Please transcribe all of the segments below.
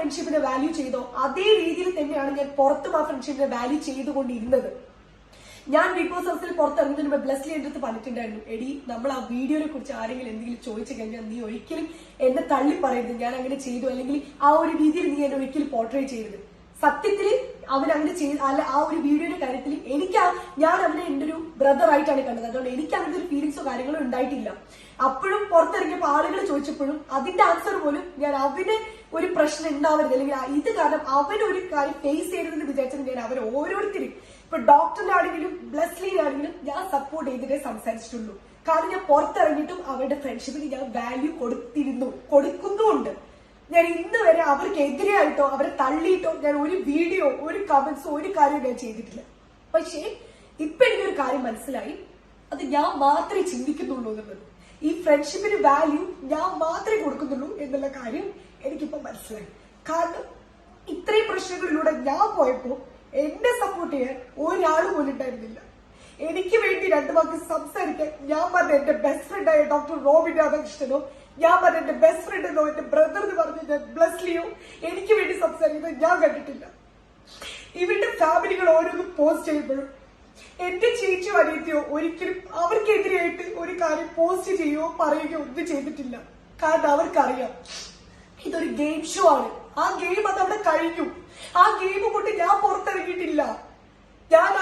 ഫ്രണ്ട്ഷിപ്പിനെ value ചെയ്തോ അതേ രീതിയിൽ തന്നെയാണ് ഞാൻ പുറത്തും ആ ഫ്രണ്ട്ഷിപ്പിനെ വാല്യൂ ചെയ്തുകൊണ്ടിരുന്നത്. ഞാൻ ബിഗ് ബോസ് ഹൗസിൽ പുറത്തിറങ്ങുന്നതിന് മുമ്പ് ബ്ലസ്ലി എന്റെ അടുത്ത് പറഞ്ഞിട്ടുണ്ടായിരുന്നു, എടി നമ്മൾ ആ വീഡിയോനെ കുറിച്ച് ആരെങ്കിലും എന്തെങ്കിലും ചോദിച്ചു കഴിഞ്ഞാൽ നീ ഒരിക്കലും എന്നെ തള്ളി പറയരുത്, ഞാൻ അങ്ങനെ ചെയ്തു, അല്ലെങ്കിൽ ആ ഒരു രീതിയിൽ നീ എന്നെ ഒരിക്കലും പോർട്രേ ചെയ്യരുത്. സത്യത്തിൽ അവൻ അങ്ങനെ ചെയ്ത് അല്ല, ആ ഒരു വീഡിയോയുടെ കാര്യത്തിൽ ഞാൻ അവനെ എന്റെ ഒരു ബ്രദർ ആയിട്ടാണ് കണ്ടത്. അതുകൊണ്ട് എനിക്ക് അങ്ങനത്തെ ഒരു ഫീലിങ്സോ കാര്യങ്ങളോ ഉണ്ടായിട്ടില്ല. അപ്പോഴും പുറത്തിറങ്ങിയപ്പോൾ ആളുകൾ ചോദിച്ചപ്പോഴും അതിന്റെ ആൻസർ പോലും ഞാൻ അവന് ഒരു പ്രശ്നം ഉണ്ടാവരുത്, അല്ലെങ്കിൽ ഇത് കാരണം അവൻ ഒരു കാര്യം ഫേസ് ചെയ്യരുതെന്ന് വിചാരിച്ചത് ഞാൻ അവരെ ഓരോരുത്തരും, ഇപ്പൊ ഡോക്ടറിനാണെങ്കിലും ബ്ലസ്ലിനാണെങ്കിലും ഞാൻ സപ്പോർട്ട് ചെയ്തിട്ടേ സംസാരിച്ചിട്ടുള്ളൂ. കാരണം ഞാൻ പുറത്തിറങ്ങിയിട്ടും അവരുടെ ഫ്രണ്ട്ഷിപ്പിന് ഞാൻ വാല്യൂ കൊടുക്കുന്നുമുണ്ട്. ഞാൻ ഇന്ന് വരെ അവർക്ക് എതിരെയായിട്ടോ അവരെ തള്ളിയിട്ടോ ഞാൻ ഒരു വീഡിയോ, ഒരു കമന്റ്സോ, ഒരു കാര്യവും ഞാൻ ചെയ്തിട്ടില്ല. പക്ഷേ ഇപ്പൊ എനിക്കൊരു കാര്യം മനസ്സിലായി, അത് ഞാൻ മാത്രമേ ചിന്തിക്കുന്നുള്ളൂ എന്നുള്ളത്. ഈ ഫ്രണ്ട്ഷിപ്പിന് വാല്യൂ ഞാൻ മാത്രമേ കൊടുക്കുന്നുള്ളൂ എന്നുള്ള കാര്യം എനിക്കിപ്പോ മനസ്സിലായി. കാരണം ഇത്രയും പ്രശ്നങ്ങളിലൂടെ ഞാൻ പോയപ്പോ എന്നെ സപ്പോർട്ട് ചെയ്യാൻ ഒരാൾ പോലും ഉണ്ടായിരുന്നില്ല. എനിക്ക് വേണ്ടി രണ്ടു വാക്ക് സംസാരിക്കാൻ ഞാൻ പറഞ്ഞ എന്റെ ബെസ്റ്റ് ഫ്രണ്ടായ ഡോക്ടർ റോബിൻ രാധാകൃഷ്ണനോ, ഞാൻ പറഞ്ഞ എന്റെ ബെസ്റ്റ് ഫ്രണ്ടെന്നോ എന്റെ ബ്രദർ എന്ന് പറഞ്ഞ ബ്ലസ്ലിയോ എനിക്ക് വേണ്ടി സംസാരിക്കുന്നത് ഞാൻ കണ്ടിട്ടില്ല. ഇവരുടെ ഫാമിലികൾ ഓരോന്നും പോസ്റ്റ് ചെയ്യുമ്പോഴും എന്റെ ചേച്ചിയോ അനിയത്തിയോ ഒരിക്കലും അവർക്കെതിരെയായിട്ട് ഒരു കാര്യം പോസ്റ്റ് ചെയ്യുകയോ പറയുകയോ ഒന്നും ചെയ്തിട്ടില്ല. കാരണം അവർക്കറിയാം ഇതൊരു ഗെയിം ഷോ ആണ്. ആ ഗെയിം അതവിടെ കഴിഞ്ഞു. ആ ഗെയിം കൊണ്ട് ഞാൻ പുറത്തിറങ്ങിയിട്ടില്ല.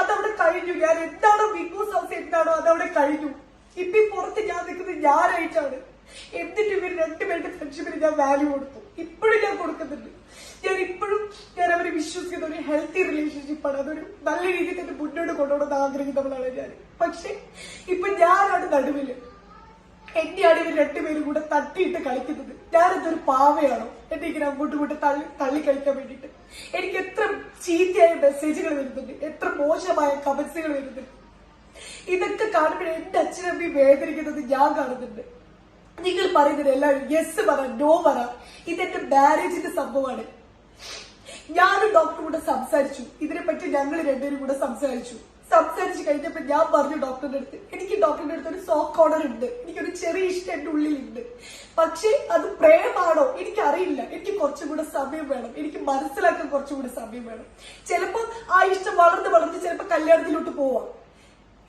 അതവിടെ കഴിഞ്ഞു. ഞാൻ എന്താണോ ബിഗ് ബോസ് ഹൗസ് എന്താണോ അതവിടെ കഴിഞ്ഞു. ഇപ്പൊ പുറത്ത് ഞാൻ നിൽക്കുന്നത് ഞാനായിട്ടാണ്. എന്നിട്ട് ഇവർ രണ്ടുപേരുടെ ഫ്രണ്ട്ഷിപ്പിന് ഞാൻ വാല്യൂ കൊടുത്തു. ഇപ്പോഴും ഞാൻ കൊടുക്കുന്നുണ്ട്. ഞാൻ അവരെ വിശ്വസിക്കുന്ന ഒരു ഹെൽത്തി റിലേഷൻഷിപ്പാണ്. അതൊരു നല്ല രീതിയിൽ തന്നെ മുന്നോട്ട് കൊണ്ടുപോകണമെന്ന് ആഗ്രഹിക്കുന്നവളാണ് ഞാൻ. പക്ഷെ ഇപ്പൊ ഞാനാണ് നടുവില്. എന്നെയാണ് ഇവർ രണ്ടുപേരും കൂടെ തട്ടിയിട്ട് കളിക്കുന്നത്. ഞാനെന്തൊരു പാവയാണോ എന്നെ ഇങ്ങനെ അങ്ങോട്ടും ഇങ്ങോട്ട് തള്ളി കളിക്കാൻ വേണ്ടിയിട്ട്? എനിക്ക് എത്ര ചീത്തയായ മെസ്സേജുകൾ വരുന്നുണ്ട്, എത്ര മോശമായ കമന്റ്സുകൾ വരുന്നുണ്ട്. ഇതൊക്കെ കാണുമ്പോൾ എന്റെ അച്ഛനമ്മയും വേദനിക്കുന്നത് ഞാൻ കാണുന്നുണ്ട്. നിങ്ങൾ പറയുന്നത് എല്ലാവരും യെസ് പറ, നോ പറ. ഇതെന്റെ മാരേജിന്റെ സംഭവമാണ്. ഞാനും ഡോക്ടറും കൂടെ സംസാരിച്ചു ഇതിനെപ്പറ്റി. ഞങ്ങൾ രണ്ടുപേരും കൂടെ സംസാരിച്ചു കഴിഞ്ഞപ്പോ ഞാൻ പറഞ്ഞു ഡോക്ടറിന്റെ അടുത്ത്, എനിക്ക് ഡോക്ടറിന്റെ അടുത്ത് ഒരു സോഫ്റ്റ് കോർണർ ഉണ്ട്, എനിക്കൊരു ചെറിയ ഇഷ്ടം എന്റെ ഉള്ളിലുണ്ട്. പക്ഷെ അത് പ്രേമാണോ എനിക്കറിയില്ല. എനിക്ക് കുറച്ചും കൂടെ സമയം വേണം, എനിക്ക് മനസ്സിലാക്കാൻ കുറച്ചും കൂടെ സമയം വേണം. ചിലപ്പോ ആ ഇഷ്ടം വളർന്ന് ചിലപ്പോ കല്യാണത്തിലോട്ട് പോവാം.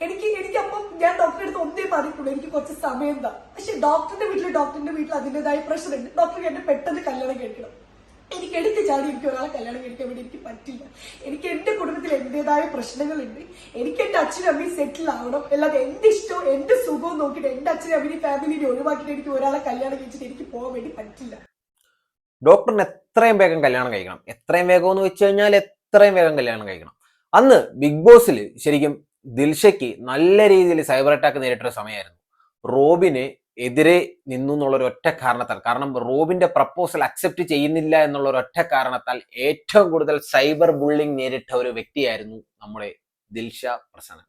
എനിക്കപ്പം ഞാൻ ഡോക്ടറെ അടുത്ത് ഒന്നേ പറഞ്ഞിട്ടുള്ളൂ, എനിക്ക് കുറച്ച് സമയം താ. പക്ഷെ ഡോക്ടറിന്റെ വീട്ടിൽ അതിന്റേതായ പ്രഷർ ഉണ്ട്. ഡോക്ടർക്ക് എന്നെ പെട്ടെന്ന് കല്യാണം കഴിക്കണം. എനിക്ക് എടുത്ത് ചാടി എനിക്ക് ഒരാളെ കല്യാണം കഴിക്കാൻ വേണ്ടി എനിക്ക് പറ്റില്ല. എനിക്ക് എന്റെ കുടുംബത്തിൽ എന്റേതായ പ്രശ്നങ്ങളുണ്ട്. എനിക്ക് എന്റെ അച്ഛനും അമ്മയും സെറ്റിൽ ആവണം. അല്ലാതെ എന്റെ ഇഷ്ടവും എന്റെ സുഖവും നോക്കിയിട്ട് എന്റെ അച്ഛനും അമ്മയും ഫാമിലിനെ ഒഴിവാക്കിയിട്ട് എനിക്ക് ഒരാളെ കല്യാണം കഴിച്ചിട്ട് എനിക്ക് പോകാൻ വേണ്ടി പറ്റില്ല. ഡോക്ടറിന് എത്രയും വേഗം കല്യാണം കഴിക്കണം. എത്രയും വേഗം എന്ന് വെച്ച് കഴിഞ്ഞാൽ എത്രയും വേഗം കല്യാണം കഴിക്കണം. അന്ന് ബിഗ് ബോസിൽ ശരിക്കും ദിൽഷയ്ക്ക് നല്ല രീതിയിൽ സൈബർ അറ്റാക്ക് നേരിട്ടൊരു സമയമായിരുന്നു. റോബിന് എതിരെ നിന്നു എന്നുള്ള ഒരു ഒറ്റ കാരണത്താൽ, കാരണം റോബിന്റെ പ്രപ്പോസൽ അക്സെപ്റ്റ് ചെയ്യുന്നില്ല എന്നുള്ള ഒരു ഒറ്റ കാരണത്താൽ ഏറ്റവും കൂടുതൽ സൈബർ ബുള്ളിങ് നേരിട്ട ഒരു വ്യക്തിയായിരുന്നു നമ്മുടെ ദിൽഷ പ്രസന്ന.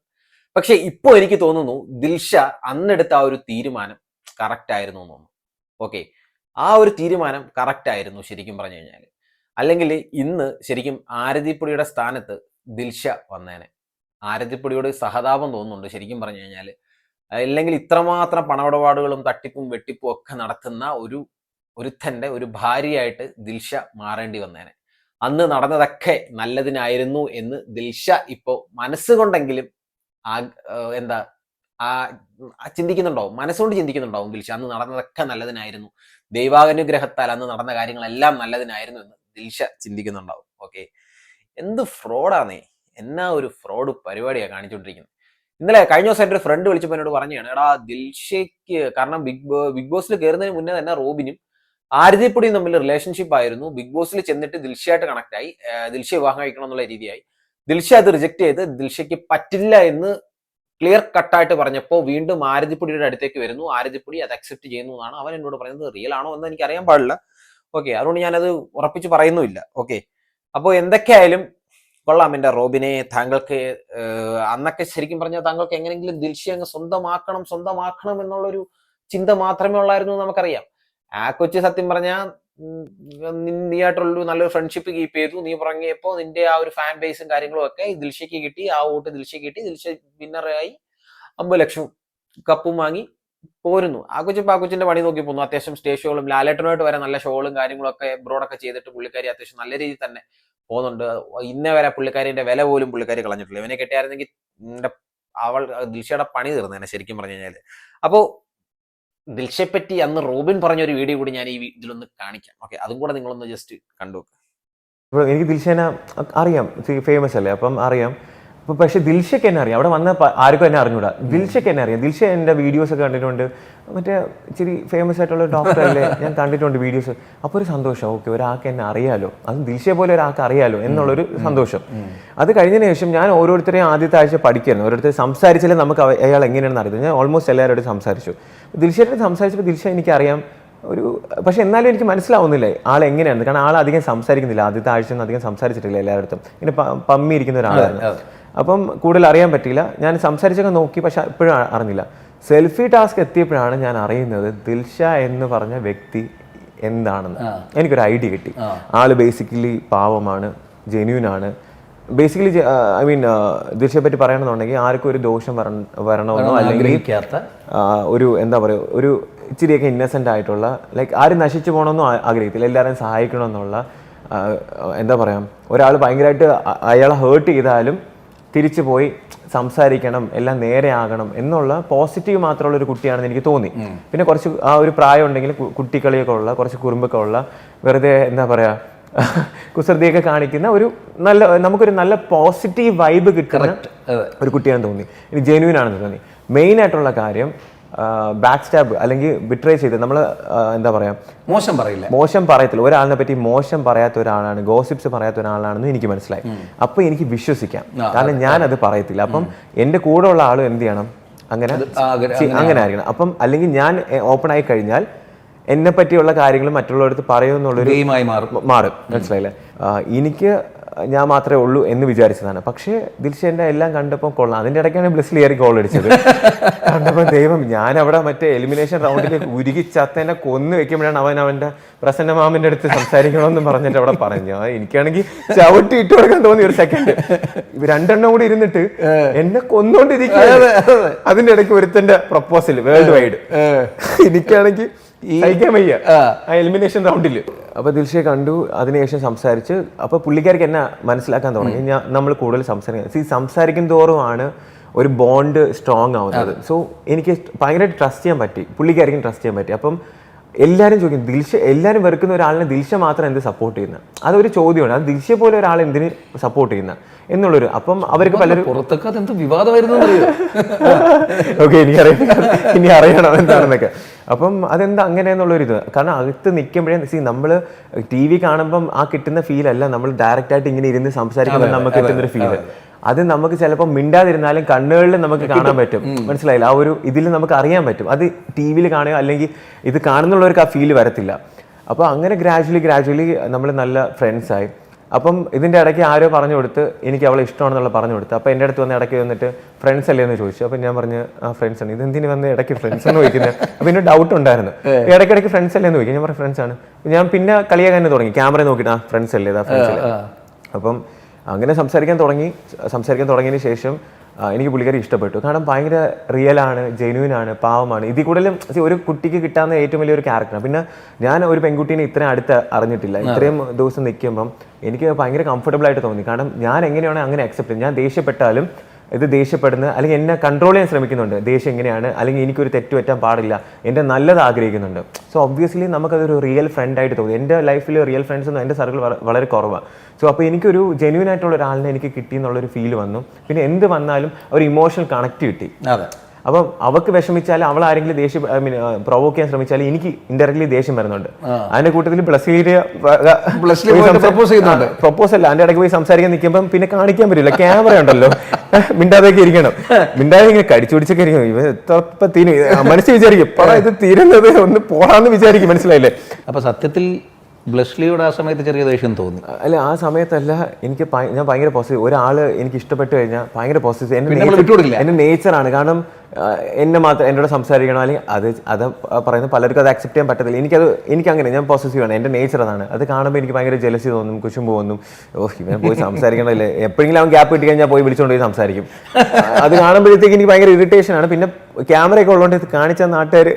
പക്ഷെ ഇപ്പോ എനിക്ക് തോന്നുന്നു ദിൽഷ അന്നെടുത്ത ആ ഒരു തീരുമാനം കറക്റ്റ് ആയിരുന്നു എന്ന് തോന്നുന്നു. ഓക്കെ, ആ ഒരു തീരുമാനം കറക്റ്റ് ആയിരുന്നു ശരിക്കും പറഞ്ഞു കഴിഞ്ഞാൽ. അല്ലെങ്കിൽ ഇന്ന് ശരിക്കും ആരതിപ്പൊടിയുടെ സ്ഥാനത്ത് ദിൽഷ വന്നേനെ. ആരതിപ്പൊടിയോട് സഹതാപം തോന്നുന്നുണ്ട് ശരിക്കും പറഞ്ഞു കഴിഞ്ഞാൽ. അല്ലെങ്കിൽ ഇത്രമാത്രം പണമിടപാടുകളും തട്ടിപ്പും വെട്ടിപ്പും ഒക്കെ നടത്തുന്ന ഒരുത്തന്റെ ഒരു ഭാര്യയായിട്ട് ദിൽഷ മാറേണ്ടി വന്നേനെ. അന്ന് നടന്നതൊക്കെ നല്ലതിനായിരുന്നു എന്ന് ദിൽഷ ഇപ്പോ മനസ്സുകൊണ്ടെങ്കിലും ചിന്തിക്കുന്നുണ്ടാവും, മനസ്സുകൊണ്ട് ചിന്തിക്കുന്നുണ്ടാവും ദിൽഷ. അന്ന് നടന്നതൊക്കെ നല്ലതിനായിരുന്നു, ദൈവാനുഗ്രഹത്താൽ അന്ന് നടന്ന കാര്യങ്ങളെല്ലാം നല്ലതിനായിരുന്നു എന്ന് ദിൽഷ ചിന്തിക്കുന്നുണ്ടാവും. ഓക്കെ, എന്ത് ഫ്രോഡാന്നേ, എന്നാ ഒരു ഫ്രോഡ് പരിപാടിയാണ് കാണിച്ചുകൊണ്ടിരിക്കുന്നത്. ഇന്നലെ കഴിഞ്ഞ ദിവസം എൻ്റെ ഒരു ഫ്രണ്ട് വിളിച്ചപ്പോൾ എന്നോട് പറഞ്ഞാണ്, എടാ ദിൽഷയ്ക്ക്, കാരണം ബിഗ് ബോസിൽ കയറുന്നതിന് മുന്നേ തന്നെ റോബിനും ആരതിപ്പൊടിയും തമ്മിൽ റിലേഷൻഷിപ്പ് ആയിരുന്നു. ബിഗ് ബോസിൽ ചെന്നിട്ട് ദിൽഷയായിട്ട് കണക്ട് ആയി, ദിൽഷ വിവാഹം കഴിക്കണം എന്നുള്ള രീതിയായി. ദിൽഷ അത് റിജക്ട് ചെയ്ത് ദിൽഷയ്ക്ക് പറ്റില്ല എന്ന് ക്ലിയർ കട്ടായിട്ട് പറഞ്ഞപ്പോൾ വീണ്ടും ആരതിപ്പൊടിയുടെ അടുത്തേക്ക് വരുന്നു. ആരതിപ്പൊടി അത് അക്സെപ്റ്റ് ചെയ്യുന്നു എന്നാണ് അവൻ എന്നോട് പറയുന്നത്. റിയൽ ആണോ എന്ന് എനിക്ക് അറിയാൻ പാടില്ല. ഓക്കെ, അതുകൊണ്ട് ഞാനത് ഉറപ്പിച്ച് പറയുന്നുമില്ല. ഓക്കെ, അപ്പോൾ എന്തൊക്കെയായാലും കൊള്ളാം എൻ്റെ റോബിനെ. താങ്കൾക്ക് അന്നൊക്കെ ശരിക്കും പറഞ്ഞാൽ താങ്കൾക്ക് എങ്ങനെയെങ്കിലും ദിൽഷ അങ്ങ് സ്വന്തമാക്കണം എന്നുള്ളൊരു ചിന്ത മാത്രമേ ഉള്ളായിരുന്നു നമുക്കറിയാം. ആ കൊച്ചു സത്യം പറഞ്ഞാൽ നീയായിട്ടുള്ളൊരു നല്ലൊരു ഫ്രണ്ട്ഷിപ്പ് കീപ്പ് ചെയ്തു. നീ പറഞ്ഞപ്പോ നിന്റെ ആ ഒരു ഫാൻ ബേസും കാര്യങ്ങളും ഒക്കെ ദിൽഷയ്ക്ക് കിട്ടി. ആ വോട്ട് ദിൽഷയ്ക്ക് കിട്ടി. ദിൽഷ വിന്നറായി, 50 ലക്ഷം കപ്പും വാങ്ങി പോരുന്നു. ആ കൊച്ചിന്റെ പണി നോക്കി പോകുന്നു. അത്യാവശ്യം സ്റ്റേജ് ഷോകളും ലാലേട്ടനുമായിട്ട് വരെ നല്ല ഷോകളും കാര്യങ്ങളൊക്കെ എബ്രോഡൊക്കെ ചെയ്തിട്ട് പുള്ളിക്കാരി അത്യാവശ്യം നല്ല രീതിയിൽ തന്നെ പോകുന്നുണ്ട്. ഇന്നേ വരെ പുള്ളിക്കാരിന്റെ വില പോലും പുള്ളിക്കാരി കളഞ്ഞിട്ടില്ല. ഇവനെ കെട്ടിയായിരുന്നെങ്കിൽ ദിൽഷയുടെ പണി തീർന്നേനെ ശരിക്കും പറഞ്ഞു കഴിഞ്ഞാല്. അപ്പോ ദിൽഷയെ പറ്റി അന്ന് റോബിൻ പറഞ്ഞൊരു വീഡിയോ കൂടി ഞാൻ ഈ ഇതിലൊന്ന് കാണിക്കാം. ഓക്കെ, അതും കൂടെ നിങ്ങളൊന്ന് ജസ്റ്റ് കണ്ടു. എനിക്ക് ദിൽഷേനെ അറിയാം, ഫേമസ് അല്ലേ, അപ്പം അറിയാം. അപ്പോൾ പക്ഷേ ദിൽഷയ്ക്ക് എന്നെ അറിയാം, അവിടെ വന്ന ആർക്കും എന്നെ അറിഞ്ഞൂടാ. ദിൽഷയ്ക്ക് എന്നെ അറിയാം. ദിൽഷ എൻ്റെ വീഡിയോസ് ഒക്കെ കണ്ടിട്ടുണ്ട്. മറ്റേ ഇച്ചിരി ഫേമസ് ആയിട്ടുള്ള ഡോക്ടർ അല്ലേ, ഞാൻ കണ്ടിട്ടുണ്ട് വീഡിയോസ്. അപ്പോൾ ഒരു സന്തോഷം, ഓക്കെ ഒരാൾക്ക് എന്നെ അറിയാലോ, അത് ദിൽഷയെ പോലെ ഒരാൾക്ക് അറിയാലോ എന്നുള്ളൊരു സന്തോഷം. അത് കഴിഞ്ഞതിന് ശേഷം ഞാൻ ഓരോരുത്തരെയും ആദ്യത്തെ ആഴ്ച പഠിക്കായിരുന്നു. ഓരോരുത്തർ സംസാരിച്ചാലേ നമുക്ക് അയാൾ എങ്ങനെയാണെന്ന് അറിയുന്നത്. ഞാൻ ഓൾമോസ്റ്റ് എല്ലാവരോടും സംസാരിച്ചു. ദിൽഷയോട് സംസാരിച്ചപ്പോൾ ദിൽഷ എനിക്കറിയാം ഒരു, പക്ഷെ എന്നാലും എനിക്ക് മനസ്സിലാവുന്നില്ലേ ആൾ എങ്ങനെയാണ്. കാരണം ആൾ അധികം സംസാരിക്കുന്നില്ല, ആദ്യത്തെ ആഴ്ച ഒന്നും അധികം സംസാരിച്ചിട്ടില്ല എല്ലായിടത്തും. ഇങ്ങനെ പമ്മിയിരിക്കുന്ന ഒരാളായിരുന്നു. അപ്പം കൂടുതൽ അറിയാൻ പറ്റിയില്ല. ഞാൻ സംസാരിച്ചൊക്കെ നോക്കി, പക്ഷെ ഇപ്പോഴും അറിഞ്ഞില്ല. സെൽഫി ടാസ്ക് എത്തിയപ്പോഴാണ് ഞാൻ അറിയുന്നത് ദിൽഷ എന്ന് പറഞ്ഞ വ്യക്തി എന്താണെന്ന്. എനിക്കൊരു ഐഡിയ കിട്ടി. ആള് ബേസിക്കലി പാവമാണ്, ജെന്യൂനാണ്. ബേസിക്കലി ഐ മീൻ ദിൽഷയെ പറ്റി പറയണമെന്നുണ്ടെങ്കിൽ ആർക്കും ഒരു ദോഷം വരണമെന്നോ അല്ലെങ്കിൽ ഒരു എന്താ പറയുക ഒരു ഇച്ചിരിയൊക്കെ ഇന്നസെൻ്റ് ആയിട്ടുള്ള, ലൈക്ക് ആരും നശിച്ചു പോകണമെന്നോ ആഗ്രഹിക്കില്ല, എല്ലാവരെയും സഹായിക്കണമെന്നുള്ള, എന്താ പറയുക, ഒരാൾ ഭയങ്കരമായിട്ട് അയാളെ ഹേർട്ട് ചെയ്താലും തിരിച്ചു പോയി സംസാരിക്കണം, എല്ലാം നേരെ ആകണം എന്നുള്ള പോസിറ്റീവ് മാത്രമുള്ള ഒരു കുട്ടിയാണെന്ന് എനിക്ക് തോന്നി. പിന്നെ കുറച്ച് ആ ഒരു പ്രായം ഉണ്ടെങ്കിൽ കുട്ടിക്കളിയൊക്കെ ഉള്ള, കുറച്ച് കുറുമ്പൊക്കെ ഉള്ള, വെറുതെ എന്താ പറയുക കുസൃതിയൊക്കെ കാണിക്കുന്ന ഒരു നല്ല, നമുക്കൊരു നല്ല പോസിറ്റീവ് വൈബ് കിട്ടുന്ന ഒരു കുട്ടിയാണെന്ന് തോന്നി. ഇനി ജെന്യൂൻ ആണെന്ന് തോന്നി. മെയിൻ ആയിട്ടുള്ള കാര്യം ബാക്ക് സ്റ്റാബ് അല്ലെങ്കിൽ ബിട്രേ ചെയ്ത് നമ്മൾ എന്താ പറയാ മോശം പറയത്തില്ല. ഒരാളിനെ പറ്റി മോശം പറയാത്ത ഒരാളാണ്, ഗോസിപ്സ് പറയാത്ത ഒരാളാണെന്ന് എനിക്ക് മനസ്സിലായി. അപ്പൊ എനിക്ക് വിശ്വസിക്കാം, കാരണം ഞാൻ അത് പറയത്തില്ല. അപ്പം എന്റെ കൂടെ ഉള്ള ആളും എന്ത് ചെയ്യണം, അങ്ങനെ ആയിരിക്കണം. അപ്പം അല്ലെങ്കിൽ ഞാൻ ഓപ്പൺ ആയി കഴിഞ്ഞാൽ എന്നെ പറ്റിയുള്ള കാര്യങ്ങൾ മറ്റുള്ളവർക്ക് പറയുമെന്നുള്ളൊരു മാറും. മനസ്സിലായില്ലേ? എനിക്ക് ഞാൻ മാത്രമേ ഉള്ളൂ എന്ന് വിചാരിച്ചതാണ്. പക്ഷേ ദിൽഷന്റെ എല്ലാം കണ്ടപ്പോൾ കൊള്ളാം. അതിന്റെ ഇടയ്ക്കാണ് ബ്ലെസ്ലി ഏറി ഗോൾ അടിച്ചത്. കണ്ടപ്പോൾ ദൈവം, ഞാൻ അവിടെ മറ്റേ എലിമിനേഷൻ റൗണ്ടിൽ ഉരുകി ചത്തേനെ കൊന്നു വെക്കുമ്പോഴാണ് അവന്റെ പ്രസന്ന മാമിന്റെ അടുത്ത് സംസാരിക്കണമെന്ന് പറഞ്ഞിട്ട് അവിടെ പറഞ്ഞു. എനിക്കാണെങ്കിൽ ചവിട്ടി ഇട്ട് കൊടുക്കാൻ തോന്നി ഒരു സെക്കൻഡ്. രണ്ടെണ്ണം കൂടി ഇരുന്നിട്ട് എന്നെ കൊന്നോണ്ടിരിക്കുക. അതിന്റെ ഇടയ്ക്ക് ഒരുത്തന്റെ പ്രപ്പോസൽ വേൾഡ് വൈഡ്. എനിക്കാണെങ്കിൽ സഹിക്കാൻ വയ്യ ആ എലിമിനേഷൻ റൗണ്ടിൽ. അപ്പൊ ദിൽഷയെ കണ്ടു, അതിനുശേഷം സംസാരിച്ച്. അപ്പൊ പുള്ളിക്കാർക്ക് എന്നെ മനസ്സിലാക്കാൻ തുടങ്ങി. നമ്മൾ കൂടുതൽ സംസാരിക്കും തോറുമാണ് ഒരു ബോണ്ട് സ്ട്രോങ് ആവുന്നത്. സോ എനിക്ക് ഭയങ്കരമായിട്ട് ട്രസ്റ്റ് ചെയ്യാൻ പറ്റി, പുള്ളിക്കാർക്കും ട്രസ്റ്റ് ചെയ്യാൻ പറ്റി. അപ്പം എല്ലാവരും ചോദിക്കും, എല്ലാവരും വെറുക്കുന്ന ഒരാളിനെ ദിൽഷ മാത്രം എന്ത് സപ്പോർട്ട് ചെയ്യുന്നത്? അതൊരു ചോദ്യമാണ്. അത് ദിൽഷയെ പോലെ ഒരാൾ എന്തിന് സപ്പോർട്ട് ചെയ്യുന്ന എന്നുള്ളൊരു. അപ്പം അവർക്ക് പലരും ഓക്കെ ഇനി അറിയണം എന്താണെന്നൊക്കെ. അപ്പം അതെന്താ അങ്ങനെ എന്നുള്ളൊരിത്. കാരണം അകത്ത് നിൽക്കുമ്പോഴേ നമ്മൾ ടി വി കാണുമ്പം ആ കിട്ടുന്ന ഫീൽ അല്ല നമ്മൾ ഡയറക്റ്റ് ആയിട്ട് ഇങ്ങനെ ഇരുന്ന് സംസാരിക്കുമ്പോൾ നമുക്ക് കിട്ടുന്നൊരു ഫീല്. അത് നമുക്ക് ചിലപ്പോൾ മിണ്ടാതിരുന്നാലും കണ്ണുകളിൽ നമുക്ക് കാണാൻ പറ്റും. മനസ്സിലായില്ല? ആ ഒരു ഇതിൽ നമുക്ക് അറിയാൻ പറ്റും. അത് ടി വിയിൽ കാണുക അല്ലെങ്കിൽ ഇത് കാണുന്നുള്ളവർക്ക് ആ ഫീല് വരത്തില്ല. അപ്പോൾ അങ്ങനെ ഗ്രാജുവലി നമ്മൾ നല്ല ഫ്രണ്ട്സായി. അപ്പം ഇതിൻ്റെ ഇടയ്ക്ക് ആരോ പറഞ്ഞു കൊടുത്ത് എനിക്ക് അവളെ ഇഷ്ടമാണെന്നുള്ള പറഞ്ഞു കൊടുത്ത്. അപ്പോൾ എൻ്റെ അടുത്ത് വന്ന് ഇടയ്ക്ക് വന്നിട്ട് ഫ്രണ്ട്സ് അല്ലേ എന്ന് ചോദിച്ചു. അപ്പം ഞാൻ പറഞ്ഞ് ആ ഫ്രണ്ട്സ് ആണ്. ഇതെന്തിന് വന്ന് ഇടയ്ക്ക് ഫ്രണ്ട്സ് എന്ന് ചോദിക്കുന്നത്? അപ്പം എൻ്റെ ഡൗട്ട് ഉണ്ടായിരുന്നു, ഇടയ്ക്കിടയ്ക്ക് ഫ്രണ്ട്സ് അല്ലേ എന്ന് ചോദിക്കും. ഞാൻ പറഞ്ഞ ഫ്രണ്ട്സ് ആണ്. ഞാൻ പിന്നെ കളിയാക്കാൻ തന്നെ തുടങ്ങി, ക്യാമറ നോക്കിയിട്ട് ആ ഫ്രണ്ട്സ് അല്ലേ, ഫ്രണ്ട്സ് അല്ലേ. അപ്പം അങ്ങനെ സംസാരിക്കാൻ തുടങ്ങിയതിന് ശേഷം എനിക്ക് പുള്ളിക്കാരി ഇഷ്ടപ്പെട്ടു. കാരണം ഭയങ്കര റിയലാണ്, ജെന്യൂനാണ്, പാവമാണ്. ഇതിൽ കൂടുതലും ഒരു കുട്ടിക്ക് കിട്ടാവുന്ന ഏറ്റവും വലിയൊരു ക്യാരക്ടറാണ്. പിന്നെ ഞാൻ ഒരു പെൺകുട്ടീനെ ഇത്രയും അടുത്ത് അറിഞ്ഞിട്ടില്ല. ഇത്രയും ദിവസം നിൽക്കുമ്പം എനിക്ക് ഭയങ്കര കംഫർട്ടബിൾ ആയിട്ട് തോന്നി. കാരണം ഞാൻ എങ്ങനെയാണ് അങ്ങനെ അക്സെപ്റ്റ് ചെയ്യും. ഞാൻ ദേഷ്യപ്പെട്ടാലും ഇത് ദേഷ്യപ്പെടുന്ന അല്ലെങ്കിൽ എന്നെ കൺട്രോൾ ചെയ്യാൻ ശ്രമിക്കുന്നുണ്ട്. ദേഷ്യം എങ്ങനെയാണ്, അല്ലെങ്കിൽ എനിക്കൊരു തെറ്റ് പറ്റാൻ പാടില്ല, എൻ്റെ നല്ലത് ആഗ്രഹിക്കുന്നുണ്ട്. സോ ഒബ്വിയസ്ലി നമുക്കതൊരു റിയൽ ഫ്രണ്ട് ആയിട്ട് തോന്നി. എൻ്റെ ലൈഫിൽ റിയൽ ഫ്രണ്ട്സ് ഒന്നും എൻ്റെ സർക്കിൾ വളരെ കുറവാണ്. സോ അപ്പോൾ എനിക്കൊരു ജെന്യൂൻ ആയിട്ടുള്ള ഒരാളിനെ എനിക്ക് കിട്ടി എന്നുള്ളൊരു ഫീല് വന്നു. പിന്നെ എന്ത് വന്നാലും ഒരു ഇമോഷണൽ കണക്ട് കിട്ടി. അപ്പം അവൾക്ക് വിഷമിച്ചാൽ, അവൾ ആരെങ്കിലും ദേഷ്യം പ്രൊവോക്ക് ചെയ്യാൻ ശ്രമിച്ചാൽ എനിക്ക് ഇൻഡയറക്ട്ലി ദേഷ്യം വരുന്നുണ്ട്. അതിന്റെ കൂട്ടത്തിൽ പ്രപ്പോസ് അല്ല, അതിന്റെ ഇടയ്ക്ക് പോയി സംസാരിക്കാൻ നിൽക്കുമ്പോൾ പിന്നെ കാണിക്കാൻ പറ്റില്ല, ക്യാമറ ഉണ്ടല്ലോ, മിണ്ടാതൊക്കെ ഇരിക്കണം. മിണ്ടാതെ ഇങ്ങനെ കടിച്ചു പിടിച്ചൊക്കെ ഇരിക്കണം. ഇവ എത്ര തീരും മനസ്സിൽ വിചാരിക്കും, ഇത് തീരുന്നത് ഒന്ന് പോടാന്ന് വിചാരിക്കും. മനസ്സിലായില്ലേ? അപ്പൊ സത്യത്തിൽ ബ്ലെസ്ലിയോട് ആ സമയത്ത് ചെറിയ ദേഷ്യം തോന്നി? അല്ല, ആ സമയത്തല്ല. എനിക്ക് ഞാൻ ഭയങ്കര പോസിറ്റീവ്. ഒരാള് എനിക്ക് ഇഷ്ടപ്പെട്ട് കഴിഞ്ഞാൽ ഭയങ്കര പോസിറ്റീവ്. എന്റെ നേച്ചറാണ്. കാരണം എന്നെ മാത്രം എന്നോട് സംസാരിക്കണം, അല്ലെങ്കിൽ അത് പറയുന്നത് പലർക്കും അത് അക്സെപ്റ്റ് ചെയ്യാൻ പറ്റത്തില്ല. എനിക്കങ്ങനെ, ഞാൻ പോസസീവാണ്, എൻ്റെ നേച്ചർ അതാണ്. അത് കാണുമ്പോൾ എനിക്ക് ഭയങ്കര ജലസി തോന്നും, കുശുമ്പ് തോന്നും. ഇവൻ പോയി സംസാരിക്കണമല്ലേ, എപ്പോഴെങ്കിലും അവൻ ഗ്യാപ്പ് കിട്ടി കഴിഞ്ഞാൽ പോയി വിളിച്ചുകൊണ്ട് പോയി സംസാരിക്കും. അത് കാണുമ്പോഴത്തേക്ക് എനിക്ക് ഭയങ്കര ഇറിറ്റേഷനാണ്. പിന്നെ ക്യാമറയൊക്കെ ഉള്ളതുകൊണ്ട് ഇത് കാണിച്ച നാട്ടുകാർ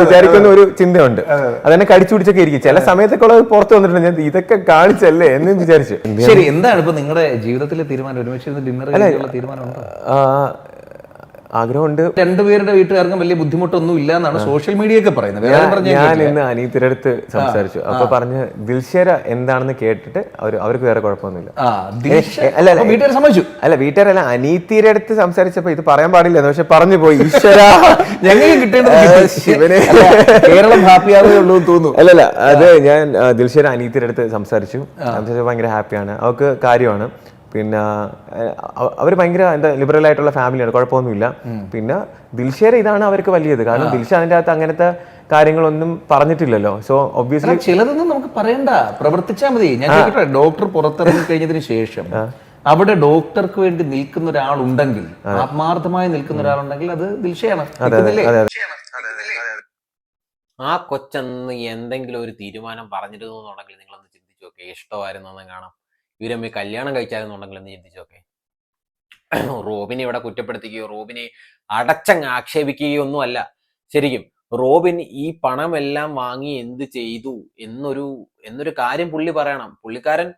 വിചാരിക്കുന്ന ഒരു ചിന്തയുണ്ട്, അതെന്നെ കടിച്ചു പിടിച്ചൊക്കെ ഇരിക്കും. ചില സമയത്തൊക്കെ ഉള്ളത് പുറത്ത് വന്നിട്ടുണ്ട്, ഞാൻ ഇതൊക്കെ കാണിച്ചല്ലേ എന്ന് വിചാരിച്ചു. ശരി, എന്താണ് ഇപ്പൊ നിങ്ങളുടെ ജീവിതത്തിലെ തീരുമാനം? ഒരുമിച്ച് ഡിന്നർ തീരുമാനമുണ്ടോ? ആഗ്രഹമുണ്ട്. രണ്ടുപേരുടെ വീട്ടുകാർക്കും വലിയ ബുദ്ധിമുട്ടൊന്നും ഇല്ല എന്നാണ് സോഷ്യൽ മീഡിയ ഒക്കെ പറയുന്നത്. ഞാൻ ഇന്ന് അനീത്തിയുടെ അടുത്ത് സംസാരിച്ചു. അപ്പൊ പറഞ്ഞ് ദിൽഷേര എന്താണെന്ന് കേട്ടിട്ട് അവർക്ക് വേറെ കുഴപ്പമൊന്നുമില്ല. വീട്ടുകാർ സമ്മതിച്ചു? അല്ല, വീട്ടുകാരല്ല, അനീത്തിയുടെ അടുത്ത് സംസാരിച്ചപ്പോ ഇത് പറയാൻ പാടില്ല, പക്ഷെ പറഞ്ഞു പോയി. ഈശ്വര, ഞങ്ങൾക്ക് കിട്ടേണ്ടത് ശിവനെ, കേരളം ഹാപ്പിയാവേ ഉള്ളൂ എന്ന് തോന്നുന്നു. അല്ലല്ല, അത് ഞാൻ ദിൽഷേര അനീത്തിയുടെ അടുത്ത് സംസാരിച്ചു. ഭയങ്കര ഹാപ്പിയാണ്, അവർക്ക് കാര്യമാണ്. പിന്നെ അവർ ഭയങ്കര ലിബറൽ ആയിട്ടുള്ള ഫാമിലിയാണ്, കുഴപ്പമൊന്നുമില്ല. പിന്നെ ദിൽഷേര ഇതാണ് അവർക്ക് വലിയത്, കാരണം ദിൽഷ അതിൻ്റെ അകത്ത് അങ്ങനത്തെ കാര്യങ്ങളൊന്നും പറഞ്ഞിട്ടില്ലല്ലോ. സോ ഒബ്വിയസ്ലി ചിലതൊന്നും നമുക്ക് പറയണ്ട, പ്രവർത്തിച്ചാൽ മതി. ഞാൻ ചോദിക്കട്ടെ, ഡോക്ടർ പുറത്തിറങ്ങി കഴിഞ്ഞതിന് ശേഷം അവിടെ ഡോക്ടർക്ക് വേണ്ടി നിൽക്കുന്ന ഒരാളുണ്ടെങ്കിൽ, ആത്മാർത്ഥമായി നിൽക്കുന്ന ഒരാളുണ്ടെങ്കിൽ അത് ദിൽഷയാണ്. ആ കൊച്ചെന്ന് എന്തെങ്കിലും ഒരു തീരുമാനം പറഞ്ഞിരുന്നു എന്നുണ്ടെങ്കിൽ നിങ്ങളൊന്ന് ചിന്തിച്ചു നോക്കെ, ഇഷ്ടമായിരുന്നെന്ന് കാണാം. ഇവരമ്മ കല്യാണം കഴിച്ചായിരുന്നുണ്ടെങ്കിൽ എന്ന് ചിന്തിച്ചോക്കെ. റോബിനെ ഇവിടെ കുറ്റപ്പെടുത്തുകയോ റോബിനെ അടച്ചങ്ങ് ആക്ഷേപിക്കുകയോ ഒന്നും അല്ല. ശരിക്കും റോബിൻ ഈ പണമെല്ലാം വാങ്ങി എന്ത് ചെയ്തു എന്നൊരു കാര്യം പുള്ളി പറയണം. പുള്ളിക്കാരൻ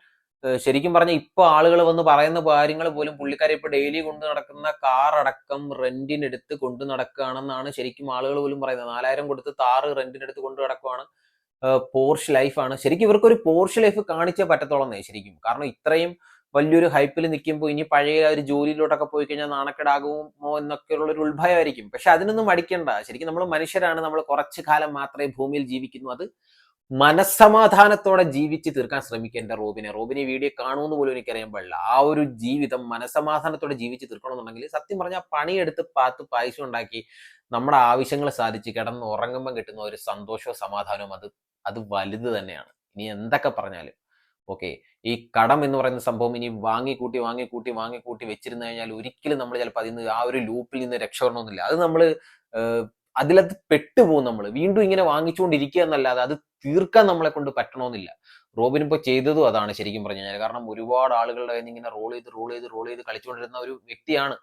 ശരിക്കും പറഞ്ഞ ഇപ്പൊ ആളുകൾ വന്ന് പറയുന്ന കാര്യങ്ങൾ പോലും പുള്ളിക്കാരൻ ഇപ്പൊ ഡെയിലി കൊണ്ടു നടക്കുന്ന കാർ അടക്കം റെന്റിനെടുത്ത് കൊണ്ടു നടക്കുകയാണെന്നാണ് ശരിക്കും ആളുകൾ പോലും പറയുന്നത്. 4000 കൊടുത്ത് താറ് റെന്റിനെടുത്ത് കൊണ്ടു നടക്കുവാണ്. പോർഷ് ലൈഫാണ്. ശരിക്കും ഇവർക്കൊരു പോർഷ് ലൈഫ് കാണിച്ചേ പറ്റത്തോളന്നേ ശരിക്കും. കാരണം ഇത്രയും വലിയൊരു ഹൈപ്പിൽ നിൽക്കുമ്പോൾ ഇനി പഴയ ഒരു ജോലിയിലോട്ടൊക്കെ പോയി കഴിഞ്ഞാൽ നാണക്കേടാകുമോ എന്നൊക്കെയുള്ള ഒരു ഉത്ഭയമായിരിക്കും. പക്ഷെ അതിനൊന്നും മടിക്കണ്ട. ശരിക്കും നമ്മൾ മനുഷ്യരാണ്, നമ്മൾ കുറച്ചു കാലം മാത്രമേ ഭൂമിയിൽ ജീവിക്കുന്നു. അത് മനസ്സമാധാനത്തോടെ ജീവിച്ച് തീർക്കാൻ ശ്രമിക്കുക. എൻ്റെ റോബിനെ വീഡിയോ കാണുമെന്ന് പോലും എനിക്കറിയാൻ പാടില്ല. ആ ഒരു ജീവിതം മനസ്സമാധാനത്തോടെ ജീവിച്ച് തീർക്കണമെന്നുണ്ടെങ്കിൽ സത്യം പറഞ്ഞാൽ പണിയെടുത്ത് പായസം ഉണ്ടാക്കി നമ്മുടെ ആവശ്യങ്ങൾ സാധിച്ച് കിടന്ന് ഉറങ്ങുമ്പോൾ കിട്ടുന്ന ഒരു സന്തോഷവും സമാധാനവും അത് വലുത് തന്നെയാണ്. ഇനി എന്തൊക്കെ പറഞ്ഞാലും ഓക്കെ. ഈ കടം എന്ന് പറയുന്ന സംഭവം ഇനി വാങ്ങിക്കൂട്ടി വെച്ചിരുന്നു കഴിഞ്ഞാൽ ഒരിക്കലും നമ്മൾ ചിലപ്പോൾ അതിൽ നിന്ന് ആ ഒരു ലൂപ്പിൽ നിന്ന് രക്ഷപ്പെടണമെന്നില്ല. അത് നമ്മൾ അതിലത് പെട്ടുപോകും. നമ്മൾ വീണ്ടും ഇങ്ങനെ വാങ്ങിച്ചുകൊണ്ടിരിക്കുക എന്നല്ലാതെ അത് തീർക്കാൻ നമ്മളെ കൊണ്ട് പറ്റണമെന്നില്ല. റോബിൻ ഇപ്പോൾ ചെയ്തതും അതാണ് ശരിക്കും പറഞ്ഞു കഴിഞ്ഞാൽ. കാരണം ഒരുപാട് ആളുകളുടെ കയ്യിൽ ഇങ്ങനെ റോൾ ചെയ്ത് കളിച്ചുകൊണ്ടിരുന്ന ഒരു വ്യക്തിയാണ്.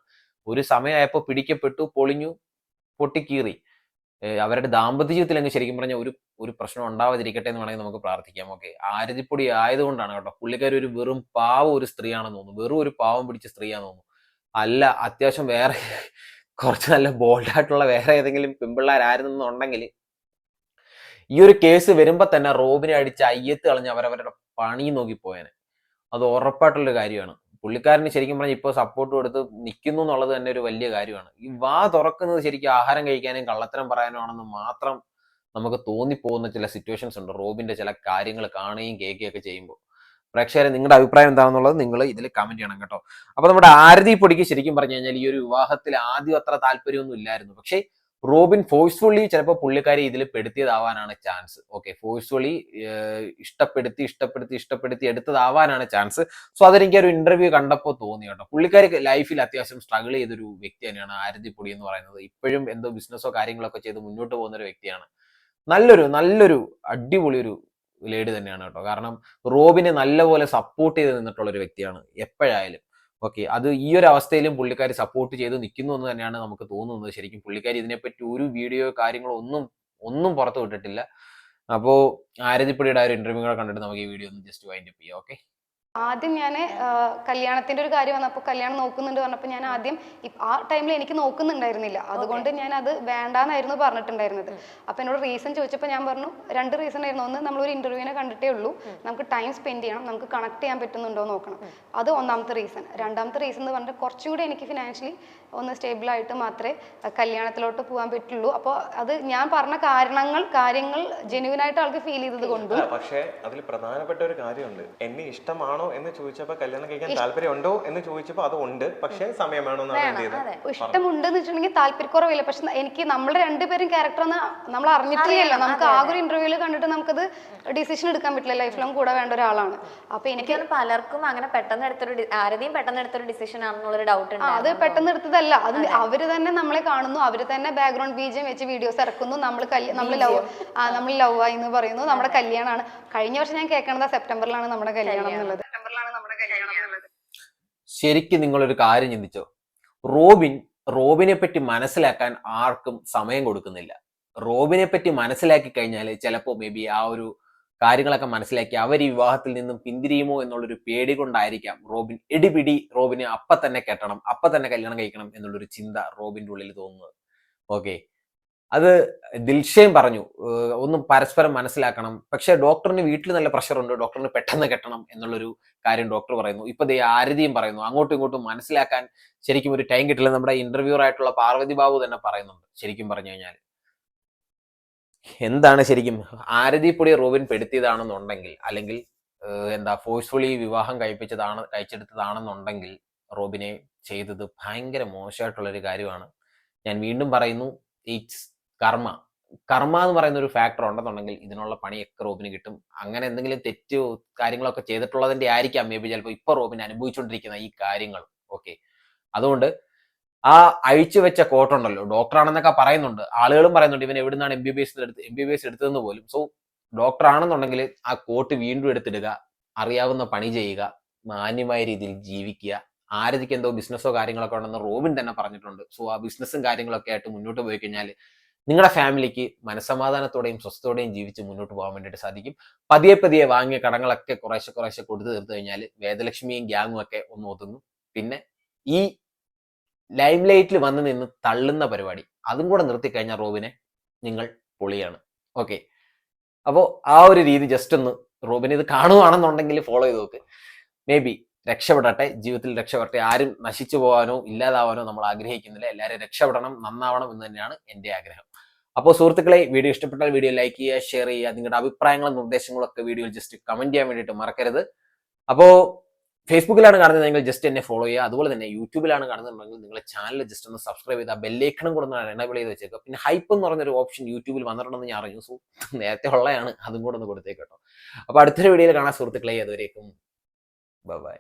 ഒരു സമയമായപ്പോൾ പിടിക്കപ്പെട്ടു, പൊട്ടിക്കീറി. അവരുടെ ദാമ്പത്യ ജീവിതത്തിൽ അങ്ങ് ശരിക്കും പറഞ്ഞാൽ ഒരു പ്രശ്നം ഉണ്ടാവാതിരിക്കട്ടെ എന്ന് വേണമെങ്കിൽ നമുക്ക് പ്രാർത്ഥിക്കാം. ഓക്കെ. ആരതിപ്പൊടി ആയതുകൊണ്ടാണ് കേട്ടോ. പുള്ളിക്കാരി ഒരു വെറും പാവം ഒരു സ്ത്രീയാണെന്ന് തോന്നുന്നു. വെറും ഒരു പാവം പിടിച്ച സ്ത്രീയാണെന്ന് തോന്നുന്നു. അല്ല, അത്യാവശ്യം വേറെ കുറച്ച് നല്ല ബോൾഡായിട്ടുള്ള വേറെ ഏതെങ്കിലും പെൺപിള്ളേരായിരുന്നെന്നുണ്ടെങ്കിൽ ഈ ഒരു കേസ് വരുമ്പോ തന്നെ റോബിനെ അടിച്ച് അയ്യത്ത് കളഞ്ഞ് അവരവരുടെ പണി നോക്കിപ്പോയേനെ. അത് ഉറപ്പായിട്ടുള്ളൊരു കാര്യമാണ്. പുള്ളിക്കാരന് ശരിക്കും പറഞ്ഞാൽ ഇപ്പോൾ സപ്പോർട്ട് കൊടുത്ത് നിൽക്കുന്നു എന്നുള്ളത് തന്നെ ഒരു വലിയ കാര്യമാണ്. ഈ വാ തുറക്കുന്നത് ശരിക്കും ആഹാരം കഴിക്കാനും കള്ളത്തരം പറയാനുമാണെന്ന് മാത്രം നമുക്ക് തോന്നിപ്പോകുന്ന ചില സിറ്റുവേഷൻസ് ഉണ്ട് റോബിന്റെ ചില കാര്യങ്ങൾ കാണുകയും കേൾക്കുകയൊക്കെ ചെയ്യുമ്പോൾ. പ്രേക്ഷകരെ, നിങ്ങളുടെ അഭിപ്രായം എന്താണെന്നുള്ളത് നിങ്ങൾ ഇതിൽ കമന്റ് ചെയ്യണം കേട്ടോ. അപ്പൊ നമ്മുടെ ആരതി പൊടിക്ക് ശരിക്കും പറഞ്ഞു കഴിഞ്ഞാൽ ഈ ഒരു വിവാഹത്തിൽ ആദ്യം അത്ര താല്പര്യമൊന്നും ഇല്ലായിരുന്നു. പക്ഷേ റോബിൻ ഫോഴ്സ്ഫുള്ളി ചിലപ്പോൾ പുള്ളിക്കാരി ഇതിൽ പെടുത്തിയതാവാനാണ് ചാൻസ്. ഓക്കെ, ഫോഴ്സ്ഫുള്ളി ഇഷ്ടപ്പെടുത്തി എടുത്തതാവാനാണ് ചാൻസ്. സോ അതെനിക്ക് ഒരു ഇന്റർവ്യൂ കണ്ടപ്പോൾ തോന്നി കേട്ടോ. പുള്ളിക്കാരി ലൈഫിൽ അത്യാവശ്യം സ്ട്രഗിൾ ചെയ്തൊരു വ്യക്തി തന്നെയാണ് ആരതി പൊടി എന്ന് പറയുന്നത്. ഇപ്പോഴും എന്തോ ബിസിനസ്സോ കാര്യങ്ങളൊക്കെ ചെയ്ത് മുന്നോട്ട് പോകുന്ന ഒരു വ്യക്തിയാണ്. നല്ലൊരു അടിപൊളി ഒരു ലേഡി തന്നെയാണ് കേട്ടോ. കാരണം റോബിനെ നല്ലപോലെ സപ്പോർട്ട് ചെയ്ത് നിന്നിട്ടുള്ള ഒരു വ്യക്തിയാണ് എപ്പോഴായാലും. ഓക്കെ, അത് ഈ ഒരു അവസ്ഥയിലും പുള്ളിക്കാരി സപ്പോർട്ട് ചെയ്ത് നിൽക്കുന്നു എന്ന് തന്നെയാണ് നമുക്ക് തോന്നുന്നത്. ശരിക്കും പുള്ളിക്കാരി ഇതിനെപ്പറ്റി ഒരു വീഡിയോ കാര്യങ്ങളോ ഒന്നും പുറത്തു വിട്ടിട്ടില്ല. അപ്പോൾ ആരതിപ്പൊടിയുടെ ആ ഒരു ഇന്റർവ്യൂ കൂടെ കണ്ടിട്ട് നമുക്ക് ഈ വീഡിയോ ഒന്ന് ജസ്റ്റ് വൈൻഡ് അപ്പ് ചെയ്യാം. ഓക്കെ. ആദ്യം ഞാൻ കല്യാണത്തിന്റെ ഒരു കാര്യം വന്നപ്പോൾ കല്യാണം നോക്കുന്നുണ്ട് പറഞ്ഞപ്പോൾ ഞാൻ ആദ്യം ആ ടൈമിൽ എനിക്ക് നോക്കുന്നുണ്ടായിരുന്നില്ല. അതുകൊണ്ട് ഞാൻ അത് വേണ്ടാന്നായിരുന്നു പറഞ്ഞിട്ടുണ്ടായിരുന്നത്. അപ്പോൾ എന്നോട് റീസൺ ചോദിച്ചപ്പോൾ ഞാൻ പറഞ്ഞു 2 റീസൺ ആയിരുന്നു. ഒന്ന്, നമ്മളൊരു ഇന്റർവ്യൂവിനെ കണ്ടിട്ടേ ഉള്ളൂ, നമുക്ക് ടൈം സ്പെൻഡ് ചെയ്യണം, നമുക്ക് കണക്ട് ചെയ്യാൻ പറ്റുന്നുണ്ടോ നോക്കണം. അത് ഒന്നാമത്തെ റീസൺ. രണ്ടാമത്തെ റീസൺ എന്ന് പറഞ്ഞാൽ കുറച്ചും കൂടി എനിക്ക് ഫിനാൻഷ്യലി ഒന്ന് സ്റ്റേബിൾ ആയിട്ട് മാത്രമേ കല്യാണത്തിലോട്ട് പോകാൻ പറ്റുള്ളൂ. അപ്പോൾ അത് ഞാൻ പറഞ്ഞ കാര്യങ്ങൾ ജെന്യൂൻ ആയിട്ട് ആൾക്ക് ഫീൽ ചെയ്തത് കൊണ്ടും. പക്ഷേ അതിൽ പ്രധാനപ്പെട്ട ഒരു കാര്യമുണ്ട്. എന്നെ ഇഷ്ടമാണോ ഇഷ്ടമാണോ എന്ന് ചോദിച്ചപ്പോൾ കല്യാണം കഴിക്കാൻ താല്പര്യമുണ്ടോ എന്ന് ചോദിച്ചപ്പോൾ അത് ഉണ്ട്, പക്ഷേ സമയം വേണമെന്നാണ് എന്ത് ചെയ്തത്. ഇഷ്ടമുണ്ടെന്ന് വെച്ചിട്ടുണ്ടെങ്കിൽ താല്പര്യക്കുറവില്ല. പക്ഷെ എനിക്ക് നമ്മുടെ രണ്ടുപേരും ക്യാരക്ടർ നമ്മൾ അറിഞ്ഞിട്ടില്ലല്ലോ. നമുക്ക് ആകെ ഒരു ഇന്റർവ്യൂല് കണ്ടിട്ട് നമുക്കത് ഡിസിഷൻ എടുക്കാൻ പറ്റില്ല. ലൈഫ് ലോങ് കൂടെ വേണ്ട ഒരാളാണ്. അപ്പൊ എനിക്ക് പലർക്കും അങ്ങനെ ആരെയും പെട്ടെന്ന് എടുത്തൊരു ഡിസിഷൻ ആണെന്നുള്ളൊരു ഡൗട്ട് ഉണ്ട്. അത് പെട്ടെന്ന് എടുത്തതല്ല. അത് അവര് തന്നെ നമ്മളെ കാണുന്നു, അവര് തന്നെ ബാക്ക്ഗ്രൗണ്ട് ബീജം വെച്ച് വീഡിയോസ് ഇറക്കുന്നു. നമ്മൾ ലവ് ആയി എന്ന് പറയുന്നു. നമ്മുടെ കല്യാണമാണ്. കഴിഞ്ഞ വർഷം ഞാൻ കേൾക്കണത് സെപ്റ്റംബറിലാണ് നമ്മുടെ കല്യാണം എന്നുള്ളത്. ശരിക്കും നിങ്ങളൊരു കാര്യം ചിന്തിച്ചോ? റോബിനെ പറ്റി മനസ്സിലാക്കാൻ ആർക്കും സമയം കൊടുക്കുന്നില്ല. റോബിനെ പറ്റി മനസ്സിലാക്കി കഴിഞ്ഞാൽ ചിലപ്പോൾ മേ ബി ആ ഒരു കാര്യങ്ങളൊക്കെ മനസ്സിലാക്കി അവർ ഈ വിവാഹത്തിൽ നിന്നും പിന്തിരിയുമോ എന്നുള്ളൊരു പേടി കൊണ്ടായിരിക്കാം റോബിനെ അപ്പ തന്നെ കെട്ടണം, അപ്പ തന്നെ കല്യാണം കഴിക്കണം എന്നുള്ളൊരു ചിന്ത റോബിന്റെ ഉള്ളിൽ തോന്നുന്നത്. ഓക്കെ, അത് ദിൽഷയും പറഞ്ഞു, ഒന്നും പരസ്പരം മനസ്സിലാക്കണം. പക്ഷെ ഡോക്ടറിന് വീട്ടിൽ നല്ല പ്രഷറുണ്ട്, ഡോക്ടറിന് പെട്ടെന്ന് കെട്ടണം എന്നുള്ളൊരു കാര്യം ഡോക്ടർ പറയുന്നു. ഇപ്പൊ ആരതിയും പറയുന്നു, അങ്ങോട്ടും ഇങ്ങോട്ടും മനസ്സിലാക്കാൻ ശരിക്കും ഒരു ടൈം കിട്ടില്ല. നമ്മുടെ ഇന്റർവ്യൂർ ആയിട്ടുള്ള പാർവതി ബാബു തന്നെ പറയുന്നുണ്ട്. ശരിക്കും പറഞ്ഞു കഴിഞ്ഞാൽ എന്താണ് ശരിക്കും ആരതി പൊടി റോബിൻ പെടുത്തിയതാണെന്നുണ്ടെങ്കിൽ, അല്ലെങ്കിൽ ഫോഴ്സ്ഫുള്ളി വിവാഹം കഴിച്ചെടുത്തതാണെന്നുണ്ടെങ്കിൽ റോബിനെ ചെയ്തത് ഭയങ്കര മോശമായിട്ടുള്ളൊരു കാര്യമാണ്. ഞാൻ വീണ്ടും പറയുന്നു, ഇറ്റ്സ് കർമ്മ എന്ന് പറയുന്ന ഒരു ഫാക്ടർ ഉണ്ടെന്നുണ്ടെങ്കിൽ ഇതിനുള്ള പണിയൊക്കെ റോബിന് കിട്ടും. അങ്ങനെ എന്തെങ്കിലും തെറ്റോ കാര്യങ്ങളൊക്കെ ചെയ്തിട്ടുള്ളതിന്റെ ആയിരിക്കാം മേ ബി ചിലപ്പോൾ ഇപ്പൊ റോബിൻ അനുഭവിച്ചുകൊണ്ടിരിക്കുന്ന ഈ കാര്യങ്ങൾ. ഓക്കെ, അതുകൊണ്ട് ആ അഴിച്ചു വെച്ച കോട്ടുണ്ടല്ലോ, ഡോക്ടറാണെന്നൊക്കെ പറയുന്നുണ്ട്, ആളുകളും പറയുന്നുണ്ട് ഇവൻ എവിടുന്നാണ് MBBS എടുത്തതെന്ന് പോലും. സോ ഡോക്ടർ ആണെന്നുണ്ടെങ്കിൽ ആ കോട്ട് വീണ്ടും എടുത്തിടുക, അറിയാവുന്ന പണി ചെയ്യുക, മാന്യമായ രീതിയിൽ ജീവിക്കുക. ആരതിക്ക് എന്തോ ബിസിനസ്സോ കാര്യങ്ങളൊക്കെ ഉണ്ടെന്ന് റോബിൻ തന്നെ പറഞ്ഞിട്ടുണ്ട്. സോ ആ ബിസിനസ്സും കാര്യങ്ങളൊക്കെ ആയിട്ട് മുന്നോട്ട് പോയി കഴിഞ്ഞാൽ നിങ്ങളുടെ ഫാമിലിക്ക് മനസ്സമാധാനത്തോടെയും സ്വസ്ഥതയോടെയും ജീവിച്ച് മുന്നോട്ട് പോകാൻ വേണ്ടിയിട്ട് സാധിക്കും. പതിയെ വാങ്ങിയ കടങ്ങളൊക്കെ കുറേശ്ശെ കൊടുത്തു തീർത്തു കഴിഞ്ഞാൽ വേദലക്ഷ്മിയും ഗ്യാങ്ങും ഒക്കെ ഒന്ന് ഒതുങ്ങും. പിന്നെ ഈ ലൈം ലൈറ്റിൽ വന്ന് നിന്ന് തള്ളുന്ന പരിപാടി അതും കൂടെ നിർത്തിക്കഴിഞ്ഞാൽ റോബിനെ നിങ്ങൾ പൊളിയാണ്. ഓക്കെ, അപ്പോൾ ആ ഒരു രീതി ജസ്റ്റ് ഒന്ന് റോബിൻ ഇത് കാണുവാണെന്നുണ്ടെങ്കിൽ ഫോളോ ചെയ്ത് നോക്ക്. മേ ബി രക്ഷപ്പെടട്ടെ, ജീവിതത്തിൽ രക്ഷപ്പെടട്ടെ. ആരും നശിച്ചു പോകാനോ ഇല്ലാതാവാനോ നമ്മൾ ആഗ്രഹിക്കുന്നില്ല. എല്ലാവരും രക്ഷപ്പെടണം, നന്നാവണം എന്ന് തന്നെയാണ് എൻ്റെ ആഗ്രഹം. അപ്പോൾ സുഹൃത്തുക്കളെ, വീഡിയോ ഇഷ്ടപ്പെട്ടാൽ വീഡിയോ ലൈക്ക് ചെയ്യുക, ഷെയർ ചെയ്യുക. നിങ്ങളുടെ അഭിപ്രായങ്ങളും നിർദ്ദേശങ്ങളും ഒക്കെ വീഡിയോയിൽ ജസ്റ്റ് കമന്റ് ചെയ്യാൻ വേണ്ടിയിട്ട് മറക്കരുത്. അപ്പോൾ ഫേസ്ബുക്കിലാണ് കാണുന്നതെങ്കിൽ ജസ്റ്റ് എന്നെ ഫോളോ ചെയ്യുക. അതുപോലെ തന്നെ യൂട്യൂബിലാണ് കാണുന്നുണ്ടെങ്കിൽ നിങ്ങളുടെ ചാനൽ ജസ്റ്റ് ഒന്ന് സബ്സ്ക്രൈബ് ചെയ്താൽ ബെല്ലൈക്കണും കൂടെ ഒന്ന് എനേബിൾ ചെയ്ത് വെച്ചേക്കുക. പിന്നെ ഹൈപ്പ് എന്ന് പറഞ്ഞൊരു ഓപ്ഷൻ യൂട്യൂബിൽ വന്നിട്ടുണ്ടെന്ന് ഞാൻ അറിഞ്ഞു. സോ നേരത്തെ ഉള്ളതാണ്, അതും കൂടെ ഒന്ന് കൊടുത്തേക്കട്ടോ. അപ്പോൾ അടുത്തൊരു വീഡിയോയിൽ കാണാൻ സുഹൃത്തുക്കളെ. അതുവരേക്കും ബൈ.